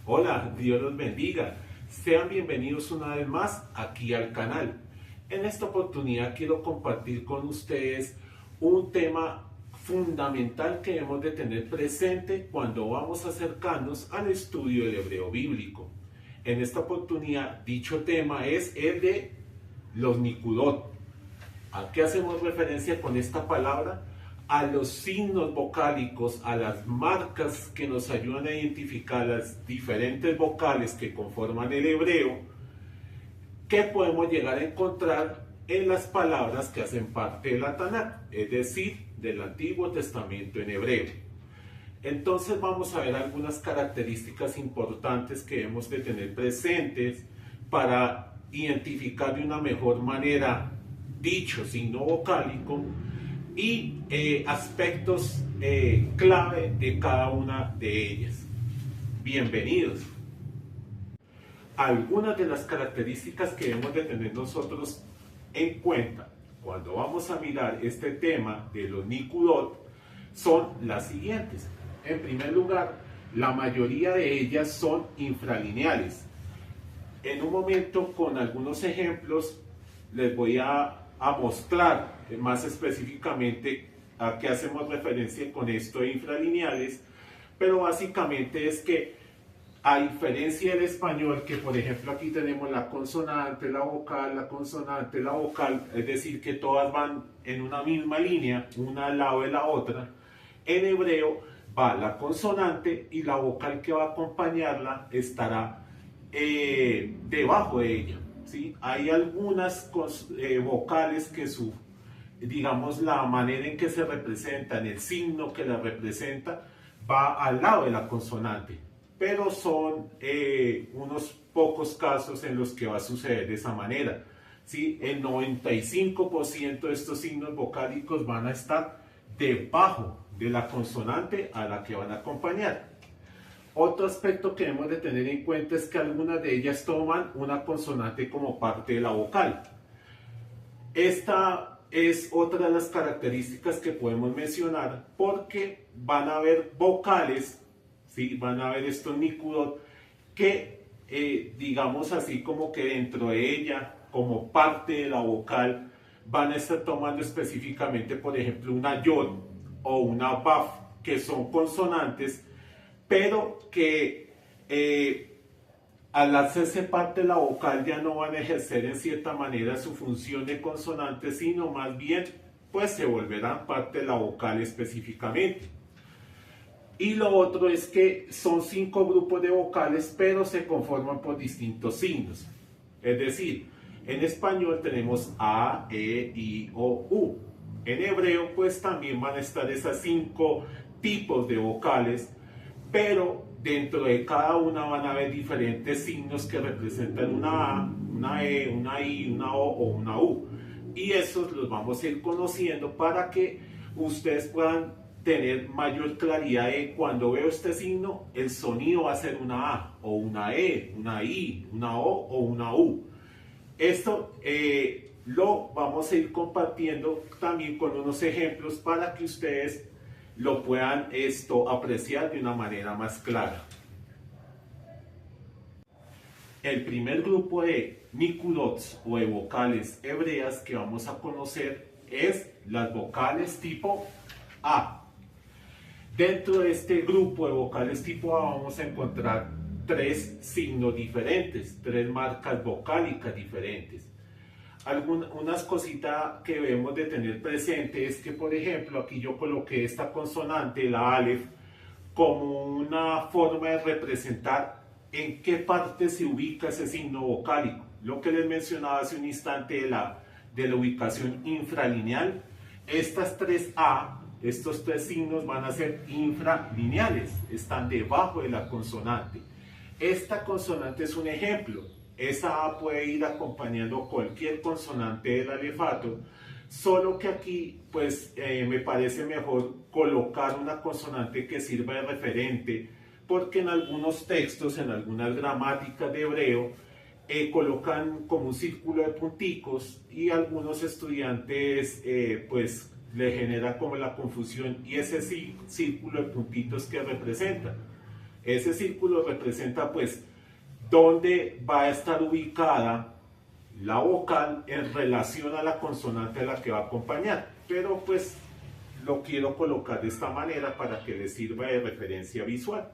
Hola, Dios los bendiga. Sean bienvenidos una vez más aquí al canal. En esta oportunidad quiero compartir con ustedes un tema fundamental que debemos de tener presente cuando vamos a acercarnos al estudio del hebreo bíblico. En esta oportunidad, dicho tema es el de los Nikudot. ¿A qué hacemos referencia con esta palabra? A los signos vocálicos, a las marcas que nos ayudan a identificar las diferentes vocales que conforman el hebreo, que podemos llegar a encontrar en las palabras que hacen parte de la Tanakh, es decir, del Antiguo Testamento en hebreo. Entonces vamos a ver algunas características importantes que debemos de tener presentes para identificar de una mejor manera dicho signo vocálico y aspectos clave de cada una de ellas. Bienvenidos. Algunas de las características que debemos de tener nosotros en cuenta cuando vamos a mirar este tema de los Nikudot son las siguientes. En primer lugar, la mayoría de ellas son infralineales. En un momento, con algunos ejemplos, les voy a mostrar más específicamente a qué hacemos referencia con esto de infralineales, pero básicamente es que, a diferencia del español, que por ejemplo aquí tenemos la consonante, la vocal, la consonante, la vocal, es decir, que todas van en una misma línea, una al lado de la otra, en hebreo va la consonante y la vocal que va a acompañarla estará debajo de ella. ¿Sí? Hay algunas vocales que digamos, la manera en que se representan, el signo que la representa, va al lado de la consonante, pero son unos pocos casos en los que va a suceder de esa manera. ¿Sí? El 95% de estos signos vocálicos van a estar debajo de la consonante a la que van a acompañar. Otro aspecto que debemos de tener en cuenta es que algunas de ellas toman una consonante como parte de la vocal. Esta es otra de las características que podemos mencionar porque van a haber vocales, ¿sí? Van a haber estos Nikudot que, digamos así, como que dentro de ella, como parte de la vocal, van a estar tomando específicamente, por ejemplo, una yod o una baf, que son consonantes, pero que al hacerse parte de la vocal ya no van a ejercer en cierta manera su función de consonante, sino más bien pues se volverán parte de la vocal específicamente. Y lo otro es que son 5 grupos de vocales, pero se conforman por distintos signos. Es decir, en español tenemos A, E, I, O, U. En hebreo pues también van a estar esas 5 tipos de vocales, pero dentro de cada una van a haber diferentes signos que representan una A, una E, una I, una O o una U. Y esos los vamos a ir conociendo para que ustedes puedan tener mayor claridad de cuando veo este signo, el sonido va a ser una A o una E, una I, una O o una U. Esto lo vamos a ir compartiendo también con unos ejemplos para que ustedes lo puedan apreciar de una manera más clara. El primer grupo de Nikudots o de vocales hebreas que vamos a conocer es las vocales tipo A. Dentro de este grupo de vocales tipo A vamos a encontrar 3 signos diferentes, 3 marcas vocálicas diferentes. Unas cositas que debemos de tener presente es que, por ejemplo, aquí yo coloqué esta consonante, la Aleph, como una forma de representar en qué parte se ubica ese signo vocálico. Lo que les mencionaba hace un instante de la ubicación infralineal, estas 3A, estos 3 signos van a ser infralineales, están debajo de la consonante. Esta consonante es un ejemplo. Esa A puede ir acompañando cualquier consonante del alefato, solo que aquí pues me parece mejor colocar una consonante que sirva de referente, porque en algunos textos, en algunas gramáticas de hebreo, colocan como un círculo de punticos y algunos estudiantes pues le genera como la confusión y ese círculo de puntitos que representa. Ese círculo representa pues dónde va a estar ubicada la vocal en relación a la consonante a la que va a acompañar, pero pues lo quiero colocar de esta manera para que les sirva de referencia visual.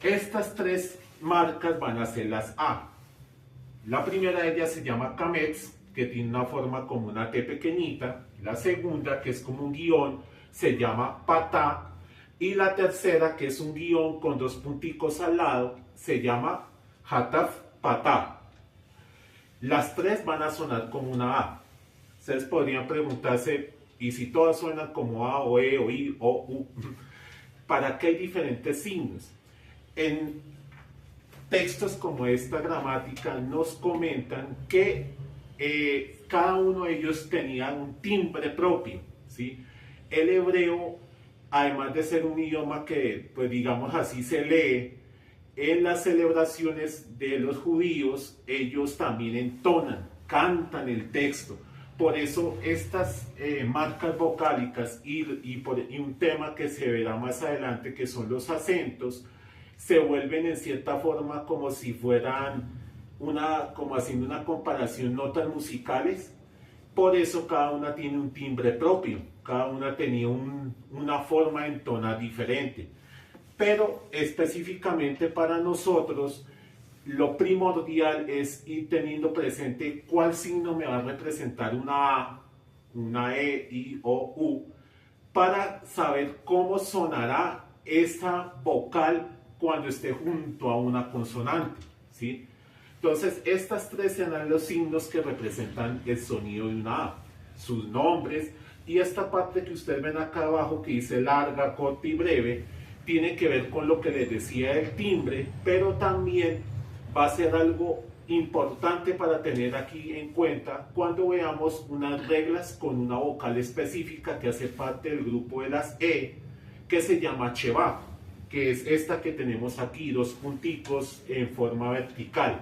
Estas tres marcas van a ser las A. La primera de ellas se llama Camets, que tiene una forma como una T pequeñita. La segunda, que es como un guión, se llama Patá. Y la tercera, que es un guión con dos punticos al lado, se llama Hataf Patá. Las tres van a sonar como una A. Ustedes podrían preguntarse, ¿y si todas suenan como A o E o I o U? ¿Para qué hay diferentes signos? En textos como esta gramática nos comentan que cada uno de ellos tenía un timbre propio, ¿sí? El hebreo, además de ser un idioma que, pues digamos así, se lee, en las celebraciones de los judíos, ellos también entonan, cantan el texto. Por eso estas marcas vocálicas y un tema que se verá más adelante, que son los acentos, se vuelven en cierta forma como si fueran como haciendo una comparación, notas musicales. Por eso cada una tiene un timbre propio, cada una tenía una forma de entonar diferente. Pero específicamente para nosotros, lo primordial es ir teniendo presente cuál signo me va a representar una A, una E, I, O, U, para saber cómo sonará esa vocal cuando esté junto a una consonante, ¿sí? Entonces, estas tres serán los signos que representan el sonido de una A, sus nombres, y esta parte que ustedes ven acá abajo que dice larga, corta y breve, tiene que ver con lo que les decía del timbre, pero también va a ser algo importante para tener aquí en cuenta cuando veamos unas reglas con una vocal específica que hace parte del grupo de las E, que se llama Cheva, que es esta que tenemos aquí, dos punticos en forma vertical.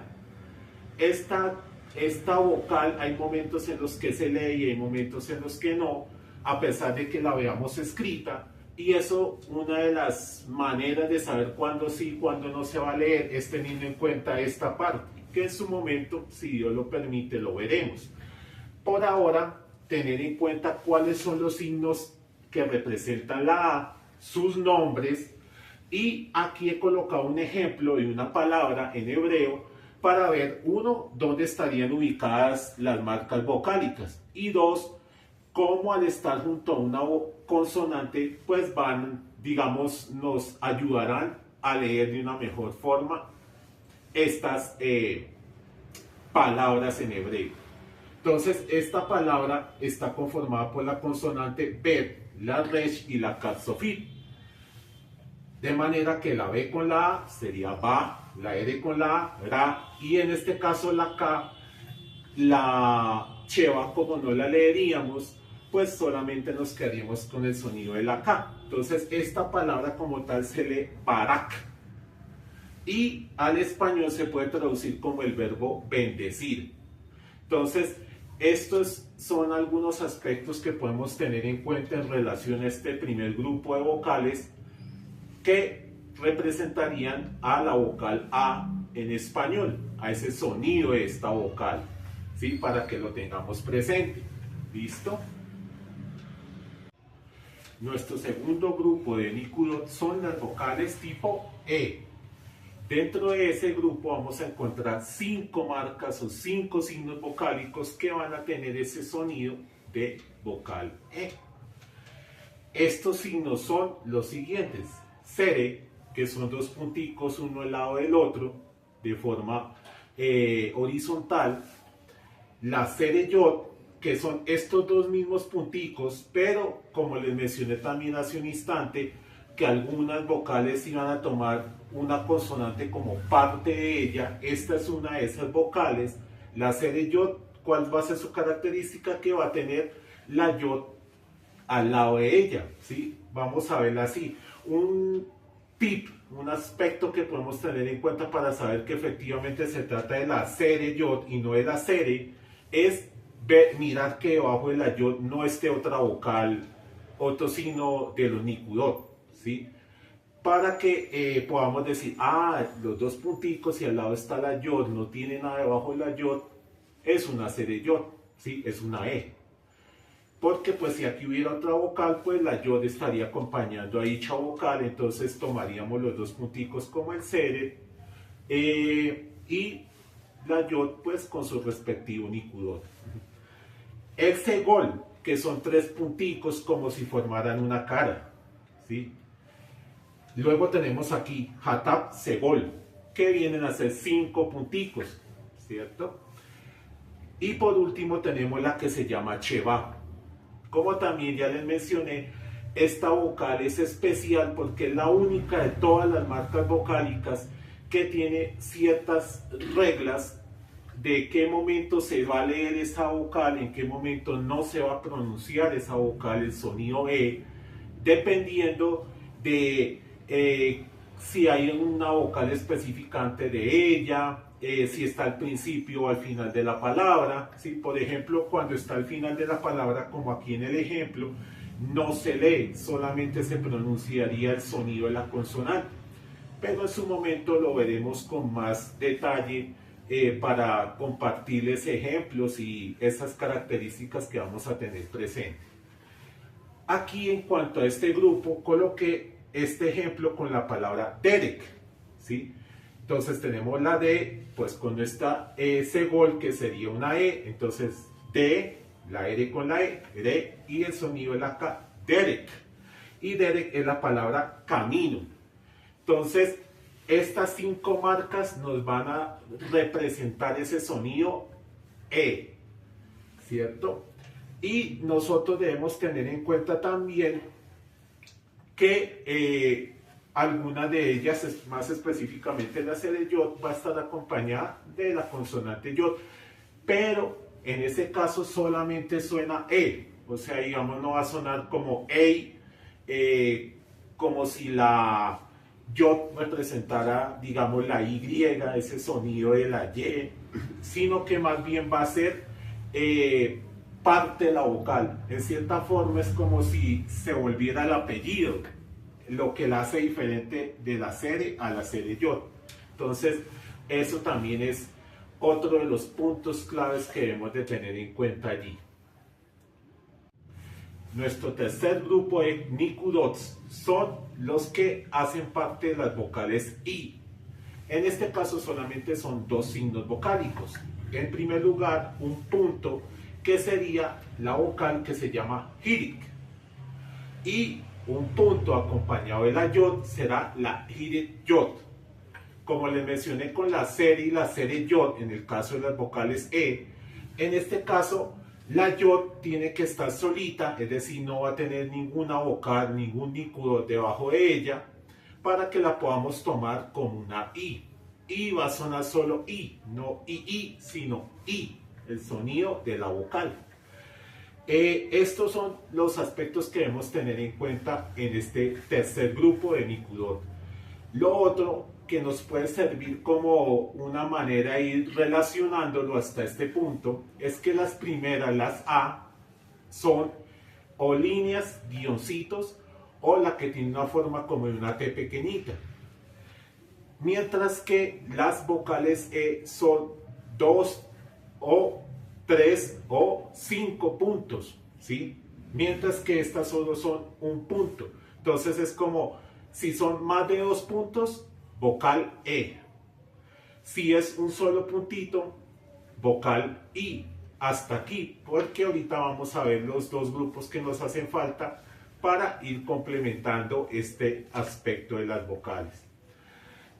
Esta vocal hay momentos en los que se lee y hay momentos en los que no, a pesar de que la veamos escrita, y eso, una de las maneras de saber cuándo sí y cuándo no se va a leer es teniendo en cuenta esta parte, que en su momento, si Dios lo permite, lo veremos. Por ahora, tener en cuenta cuáles son los signos que representan la A, sus nombres, y aquí he colocado un ejemplo de una palabra en hebreo para ver, uno, dónde estarían ubicadas las marcas vocálicas, y dos, cómo al estar junto a una consonante, pues digamos, nos ayudarán a leer de una mejor forma estas palabras en hebreo. Entonces, esta palabra está conformada por la consonante Bet, la Resh y la Kaf Sofit. De manera que la B con la A sería Ba, la R con la A, Ra, y en este caso la K, la Cheva, como no la leeríamos, pues solamente nos quedaríamos con el sonido de la K. Entonces esta palabra como tal se lee Barak. Y al español se puede traducir como el verbo bendecir. Entonces, estos son algunos aspectos que podemos tener en cuenta en relación a este primer grupo de vocales que representarían a la vocal A en español, a ese sonido de esta vocal, ¿sí? Para que lo tengamos presente. ¿Listo? Nuestro segundo grupo de Nikulot son las vocales tipo E. Dentro de ese grupo vamos a encontrar 5 marcas o 5 signos vocálicos que van a tener ese sonido de vocal E. Estos signos son los siguientes: Sere, que son dos punticos uno al lado del otro de forma horizontal. La Sereyot, que son estos dos mismos punticos, pero como les mencioné también hace un instante, que algunas vocales iban a tomar una consonante como parte de ella. Esta es una de esas vocales. La Sereyot, ¿cuál va a ser su característica? Que va a tener la Yot al lado de ella, ¿sí? Vamos a verla así. Un tip, un aspecto que podemos tener en cuenta para saber que efectivamente se trata de la Sereyot y no de la Sere, es mirar que debajo de la Yot no esté otra vocal, otro signo de los Nikulot, ¿sí? para que podamos decir, los dos punticos y al lado está la yod, no tiene nada debajo de la yod, es una serie yod, ¿sí? Es una E. Porque pues si aquí hubiera otra vocal, pues la yod estaría acompañando a dicha vocal, entonces tomaríamos los dos punticos como el sere y la yod pues con su respectivo nicudot. El segol, que son tres punticos como si formaran una cara, ¿sí? Luego tenemos aquí Hatab Segol, que vienen a ser 5 punticos, ¿cierto? Y por último tenemos la que se llama Cheba. Como también ya les mencioné, esta vocal es especial porque es la única de todas las marcas vocálicas que tiene ciertas reglas de qué momento se va a leer esa vocal, en qué momento no se va a pronunciar esa vocal, el sonido E, dependiendo de si hay una vocal especificante de ella, si está al principio o al final de la palabra, ¿sí? Por ejemplo, cuando está al final de la palabra, como aquí en el ejemplo, no se lee, solamente se pronunciaría el sonido de la consonante. Pero en su momento lo veremos con más detalle para compartirles ejemplos y esas características que vamos a tener presentes. Aquí en cuanto a este grupo, coloqué este ejemplo con la palabra Derek, ¿sí? Entonces tenemos la D, pues con esta segol que sería una E, entonces D, la R con la E, D, y el sonido de la K, Derek. Y Derek es la palabra camino. Entonces, estas 5 marcas nos van a representar ese sonido E, ¿cierto? Y nosotros debemos tener en cuenta también que alguna de ellas, más específicamente la serie yod, va a estar acompañada de la consonante yod, pero en ese caso solamente suena E, o sea, digamos, no va a sonar como EI, como si la yod representara, digamos, la Y, ese sonido de la Y, sino que más bien va a ser parte de la vocal. En cierta forma es como si se volviera el apellido, lo que la hace diferente de la serie a la serie yod. Entonces, eso también es otro de los puntos claves que debemos de tener en cuenta allí. Nuestro tercer grupo de nikudots son los que hacen parte de las vocales I. En este caso solamente son 2 signos vocálicos. En primer lugar, un punto que sería la vocal que se llama hirik. Y un punto acompañado de la yod será la hirit yod. Como les mencioné con la serie y la serie yod, en el caso de las vocales E, en este caso la yod tiene que estar solita, es decir, no va a tener ninguna vocal, ningún nikudot debajo de ella, para que la podamos tomar como una I. I va a sonar solo I, no I, sino I, el sonido de la vocal. Estos son los aspectos que debemos tener en cuenta en este tercer grupo de nikudot. Lo otro que nos puede servir como una manera de ir relacionándolo hasta este punto es que las primeras, las A, son o líneas, guioncitos, o la que tiene una forma como de una T pequeñita. Mientras que las vocales E son 2 o 3 o 5 puntos, ¿sí? Mientras que estas solo son un punto. Entonces es como, si son más de 2 puntos, vocal E. Si es un solo puntito, vocal I. Hasta aquí, porque ahorita vamos a ver los 2 grupos que nos hacen falta para ir complementando este aspecto de las vocales.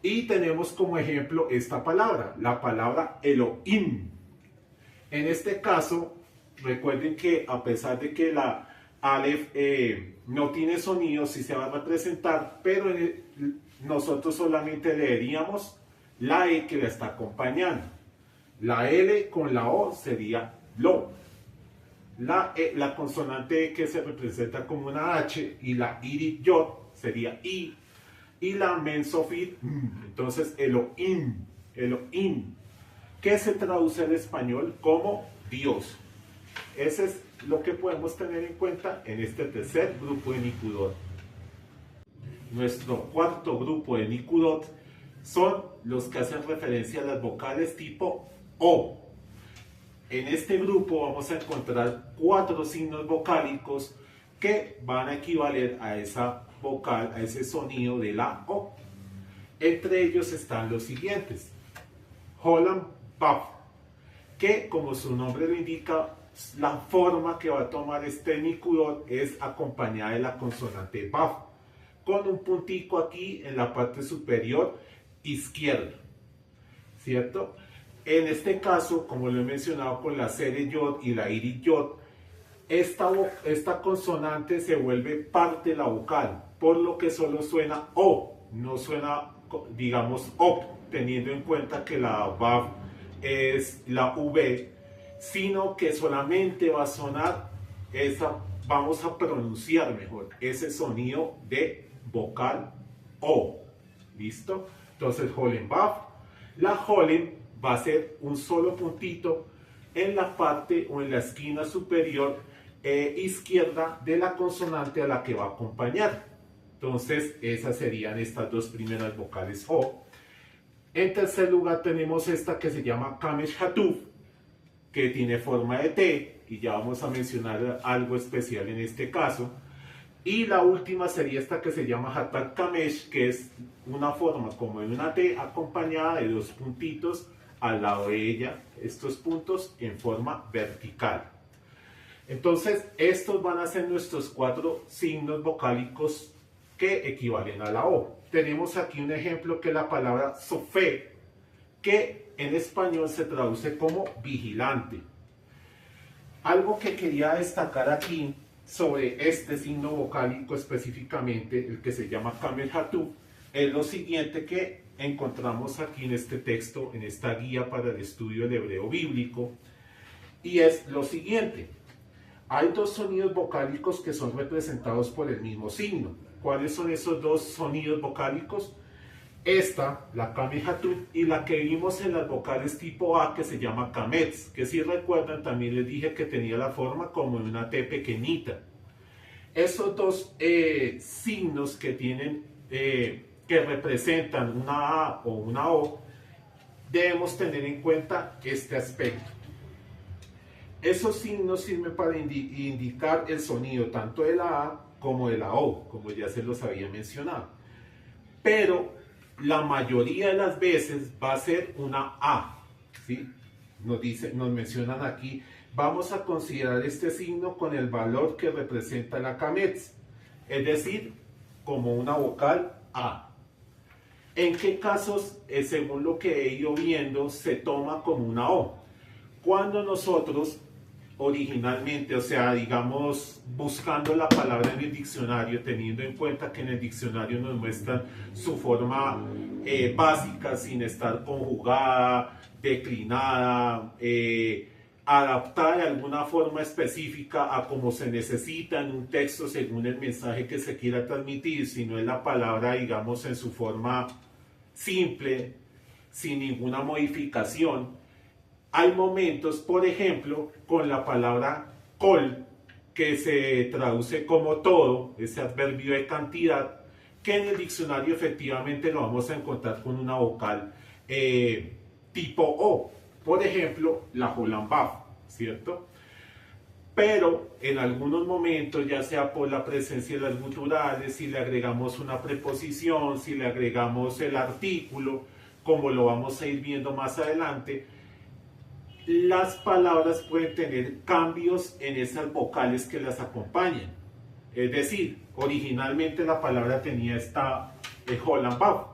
Y tenemos como ejemplo esta palabra, la palabra Elohim. En este caso, recuerden que a pesar de que la Aleph no tiene sonido, sí se va a representar, pero nosotros solamente leeríamos la E que la está acompañando. La L con la O sería lo. La consonante E que se representa como una H y la irit yod sería I. Y la mensofit, entonces Elohim, Elohim, que se traduce en español como Dios. Ese es lo que podemos tener en cuenta en este tercer grupo de nikudot. nuestro cuarto grupo de Nikurot son los que hacen referencia a las vocales tipo O. En este grupo vamos a encontrar 4 signos vocálicos que van a equivaler a esa vocal, a ese sonido de la O. Entre ellos están los siguientes: Holland Puff, que como su nombre lo indica, la forma que va a tomar este Nikurot es acompañada de la consonante Puff, con un puntico aquí en la parte superior izquierda, ¿cierto? En este caso, como lo he mencionado con la serie Yod y la iris Yod, esta consonante se vuelve parte de la vocal, por lo que solo suena O, no suena, digamos, OP, teniendo en cuenta que la VAV es la V, sino que solamente va a sonar vamos a pronunciar mejor ese sonido de vocal O. ¿Listo? Entonces, Holland VAV. La Holland va a ser un solo puntito en la parte o en la esquina superior izquierda de la consonante a la que va a acompañar. Entonces, esas serían estas dos primeras vocales O. En tercer lugar tenemos esta que se llama Kamesh Hatuf, que tiene forma de T, y ya vamos a mencionar algo especial en este caso. Y la última sería esta que se llama Hatat Kamesh, que es una forma como de una T acompañada de 2 puntitos al lado de ella, estos puntos en forma vertical. Entonces, estos van a ser nuestros 4 signos vocálicos que equivalen a la O. Tenemos aquí un ejemplo que es la palabra sofé, que en español se traduce como vigilante. Algo que quería destacar aquí sobre este signo vocálico específicamente, el que se llama Kamel Hatuf, es lo siguiente que encontramos aquí en este texto, en esta guía para el estudio del hebreo bíblico, y es lo siguiente: hay 2 sonidos vocálicos que son representados por el mismo signo. ¿Cuáles son esos 2 sonidos vocálicos? Esta, la Kamel Hatuf, y la que vimos en las vocales tipo A, que se llama Kametz, que si recuerdan también les dije que tenía la forma como de una T pequeñita. Esos 2 signos que tienen, que representan una A o una O, debemos tener en cuenta este aspecto. Esos signos sirven para indicar el sonido tanto de la A como de la O, como ya se los había mencionado. Pero la mayoría de las veces va a ser una A, ¿sí? Nos mencionan aquí, vamos a considerar este signo con el valor que representa la Kametz, es decir, como una vocal A. ¿En qué casos, según lo que he ido viendo, se toma como una O? Cuando nosotros originalmente, o sea, digamos, buscando la palabra en el diccionario, teniendo en cuenta que en el diccionario nos muestran su forma básica, sin estar conjugada, declinada, adaptada de alguna forma específica a como se necesita en un texto según el mensaje que se quiera transmitir, si no es la palabra, digamos, en su forma simple, sin ninguna modificación. Hay momentos, por ejemplo, con la palabra kol, que se traduce como todo, ese adverbio de cantidad, que en el diccionario efectivamente lo vamos a encontrar con una vocal tipo O. Por ejemplo, la Holland Baf, ¿cierto? Pero en algunos momentos, ya sea por la presencia de las guturales, si le agregamos una preposición, si le agregamos el artículo, como lo vamos a ir viendo más adelante, las palabras pueden tener cambios en esas vocales que las acompañan. Es decir, originalmente la palabra tenía esta Holland Baf,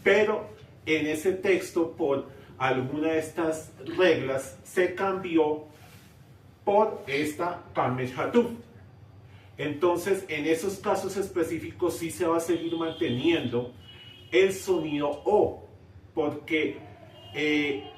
pero en ese texto, por alguna de estas reglas, se cambió por esta Kamel Hatuf. Entonces, en esos casos específicos sí se va a seguir manteniendo el sonido O, porque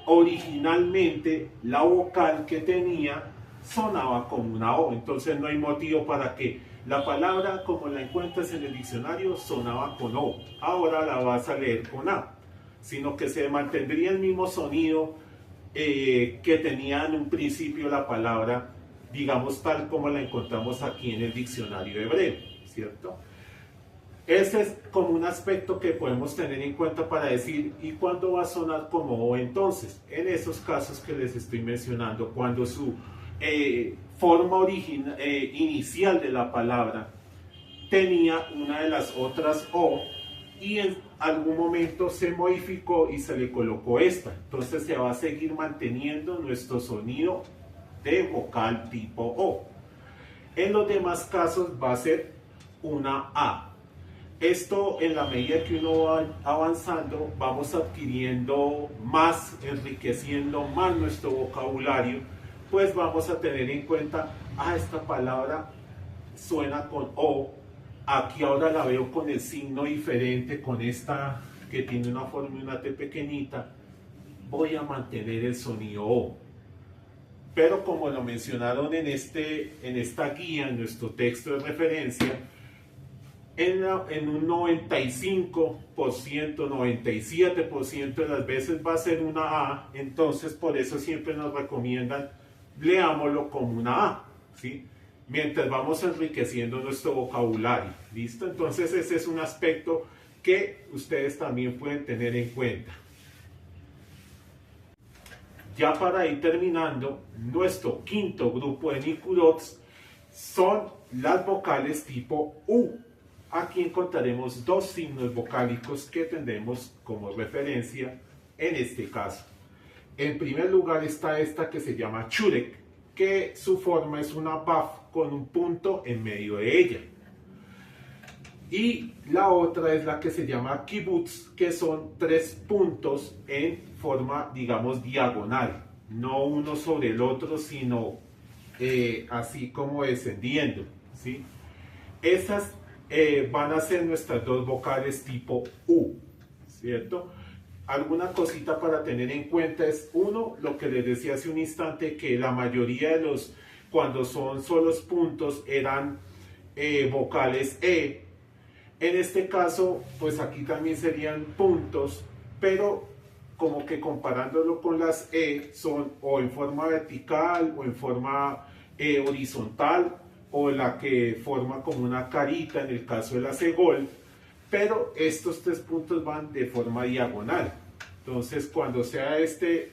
originalmente la vocal que tenía sonaba como una O. Entonces no hay motivo para que la palabra, como la encuentras en el diccionario, sonaba con O. Ahora la vas a leer con A, sino que se mantendría el mismo sonido que tenía en un principio la palabra, digamos, tal como la encontramos aquí en el diccionario hebreo, ¿cierto? Ese es como un aspecto que podemos tener en cuenta para decir, ¿y cuándo va a sonar como O entonces? En esos casos que les estoy mencionando, cuando su forma inicial de la palabra tenía una de las otras O y en algún momento se modificó y se le colocó esta. Entonces se va a seguir manteniendo nuestro sonido de vocal tipo O. En los demás casos va a ser una A. Esto, en la medida que uno va avanzando, vamos adquiriendo más, enriqueciendo más nuestro vocabulario, pues vamos a tener en cuenta, esta palabra suena con O, aquí ahora la veo con el signo diferente, con esta que tiene una forma y una T pequeñita, voy a mantener el sonido O. Pero como lo mencionaron en esta guía, en nuestro texto de referencia, en un 95%, 97% de las veces va a ser una A, entonces por eso siempre nos recomiendan, leámoslo como una A, ¿sí? Mientras vamos enriqueciendo nuestro vocabulario, ¿listo? Entonces ese es un aspecto que ustedes también pueden tener en cuenta. Ya para ir terminando, nuestro quinto grupo de Nicudots son las vocales tipo U. Aquí encontraremos dos signos vocálicos que tendremos como referencia en este caso. En primer lugar está esta que se llama Churek, que su forma es una BAF con un punto en medio de ella. Y la otra es la que se llama Kibbutz, que son 3 puntos en forma, digamos, diagonal. No uno sobre el otro, sino así como descendiendo, ¿sí? Esas van a ser nuestras dos vocales tipo U, ¿cierto? Alguna cosita para tener en cuenta es, uno, lo que les decía hace un instante, que la mayoría de los, cuando son solos puntos, eran vocales E. En este caso, pues aquí también serían puntos, pero como que comparándolo con las E, son o en forma vertical o en forma horizontal, o la que forma como una carita en el caso de la segol, pero estos 3 puntos van de forma diagonal. Entonces cuando sea este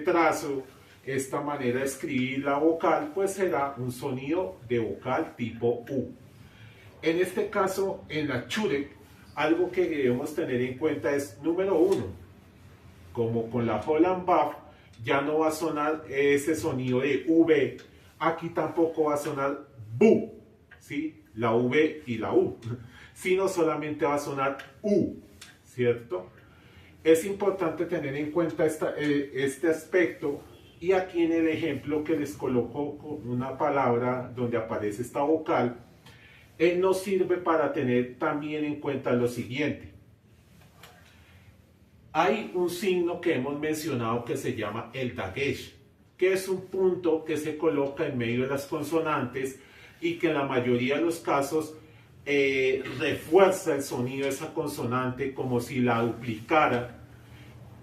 trazo, esta manera de escribir la vocal, pues será un sonido de vocal tipo U. En este caso, en la Churek, algo que debemos tener en cuenta es, número 1, como con la Holland BAF, ya no va a sonar ese sonido de V, aquí tampoco va a sonar BU, ¿sí? La V y la U, sino solamente va a sonar U, ¿cierto? Es importante tener en cuenta este aspecto, y aquí en el ejemplo que les coloco con una palabra donde aparece esta vocal, nos sirve para tener también en cuenta lo siguiente. Hay un signo que hemos mencionado que se llama el dagesh, que es un punto que se coloca en medio de las consonantes y que en la mayoría de los casos refuerza el sonido de esa consonante como si la duplicara.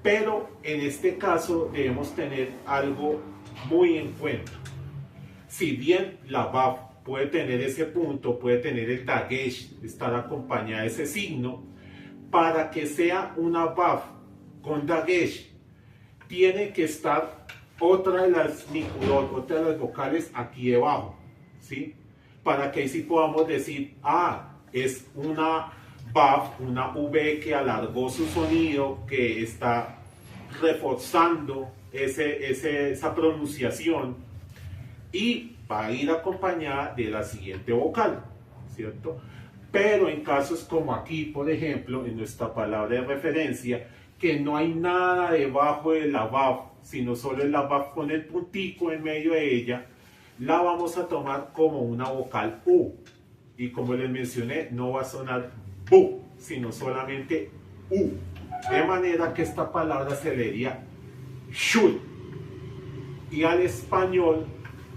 Pero en este caso debemos tener algo muy en cuenta. Si bien la BAF puede tener ese punto, puede tener el dagesh, estar acompañada de ese signo, para que sea una BAF con dagesh, tiene que estar otra de las nikurot, otra de las vocales aquí debajo, ¿sí? Para que así podamos decir, es una BAF, una V que alargó su sonido, que está reforzando esa pronunciación, y va a ir acompañada de la siguiente vocal, ¿cierto? Pero en casos como aquí, por ejemplo, en nuestra palabra de referencia, que no hay nada debajo de la BAF, sino solo la BAF con el puntico en medio de ella, la vamos a tomar como una vocal U. Y como les mencioné, no va a sonar BU, sino solamente U. De manera que esta palabra se leería shul. Y al español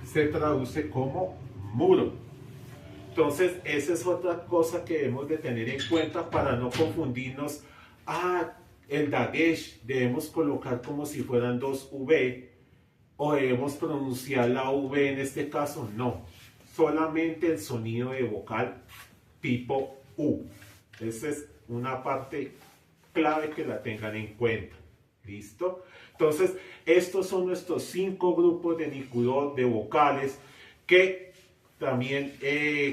se traduce como muro. Entonces, esa es otra cosa que debemos de tener en cuenta para no confundirnos. El dagesh debemos colocar como si fueran dos V, o debemos pronunciar la V en este caso. No, solamente el sonido de vocal tipo U. Esa es una parte clave que la tengan en cuenta. ¿Listo? Entonces, estos son nuestros 5 grupos de Nicudo de vocales que también,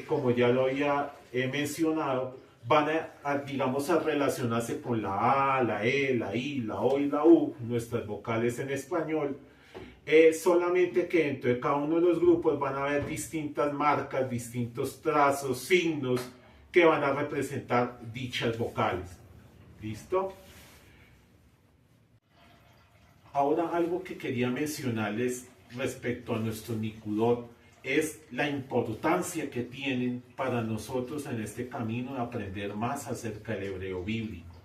como ya lo había mencionado, van digamos, a relacionarse con la A, la E, la I, la O y la U, nuestras vocales en español. Solamente que dentro de cada uno de los grupos van a haber distintas marcas, distintos trazos, signos que van a representar dichas vocales. ¿Listo? Ahora algo que quería mencionarles respecto a nuestro Nicudot es la importancia que tienen para nosotros en este camino de aprender más acerca del hebreo bíblico.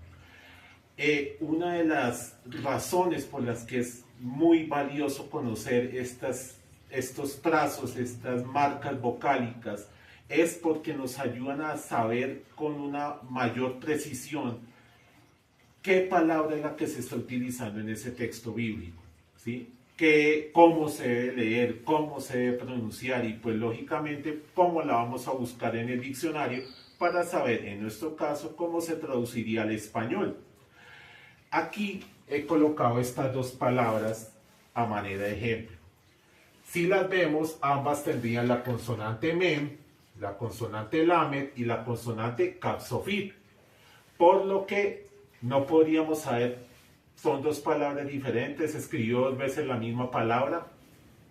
Una de las razones por las que es muy valioso conocer estos trazos, estas marcas vocálicas, es porque nos ayudan a saber con una mayor precisión qué palabra es la que se está utilizando en ese texto bíblico, ¿sí? Cómo se debe leer, cómo se debe pronunciar y pues lógicamente cómo la vamos a buscar en el diccionario para saber en nuestro caso cómo se traduciría al español. Aquí he colocado estas dos palabras a manera de ejemplo. Si las vemos, ambas tendrían la consonante mem, la consonante lamed y la consonante capsofit, por lo que no podríamos saber. Son dos palabras diferentes, escribió 2 veces la misma palabra.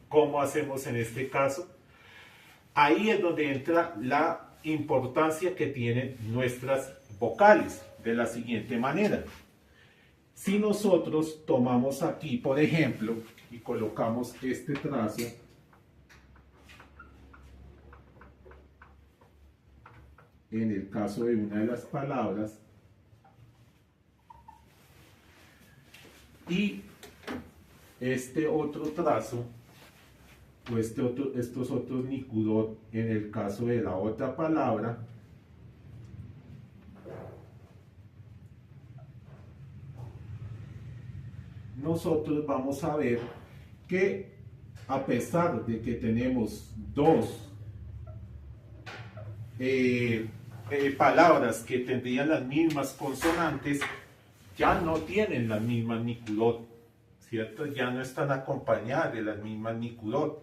¿Cómo hacemos en este caso? Ahí es donde entra la importancia que tienen nuestras vocales, de la siguiente manera. Si nosotros tomamos aquí, por ejemplo, y colocamos este trazo, en el caso de una de las palabras, y este otro trazo, o estos otros Nicudot en el caso de la otra palabra, nosotros vamos a ver que a pesar de que tenemos dos palabras que tendrían las mismas consonantes, ya no tienen las mismas Nicudot, ¿cierto? Ya no están acompañadas de las mismas Nicudot,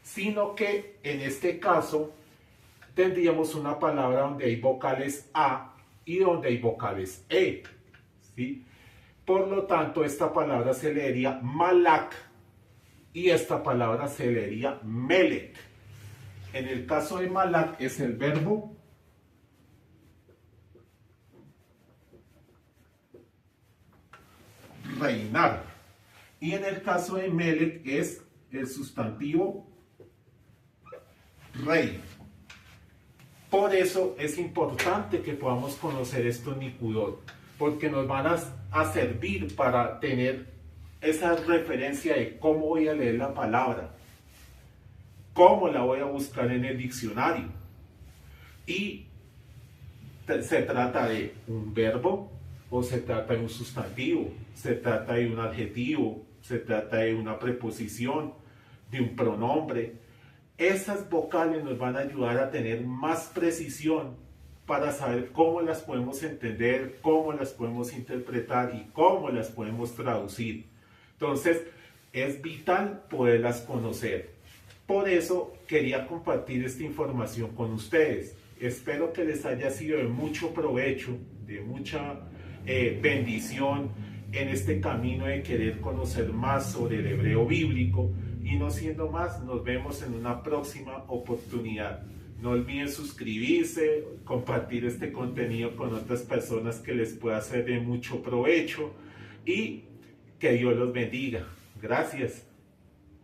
sino que en este caso tendríamos una palabra donde hay vocales A y donde hay vocales E, ¿sí? Por lo tanto, esta palabra se leería malak y esta palabra se leería melek. En el caso de malak es el verbo reinar. Y en el caso de melek es el sustantivo rey. Por eso es importante que podamos conocer estos Nicudot, porque nos van a servir para tener esa referencia de cómo voy a leer la palabra, cómo la voy a buscar en el diccionario. Y se trata de un verbo, o se trata de un sustantivo, se trata de un adjetivo, se trata de una preposición, de un pronombre. Esas vocales nos van a ayudar a tener más precisión para saber cómo las podemos entender, cómo las podemos interpretar y cómo las podemos traducir. Entonces, es vital poderlas conocer. Por eso quería compartir esta información con ustedes. Espero que les haya sido de mucho provecho, de mucha bendición en este camino de querer conocer más sobre el hebreo bíblico. Y no siendo más, nos vemos en una próxima oportunidad. No olviden suscribirse, compartir este contenido con otras personas que les pueda ser de mucho provecho y que Dios los bendiga. Gracias.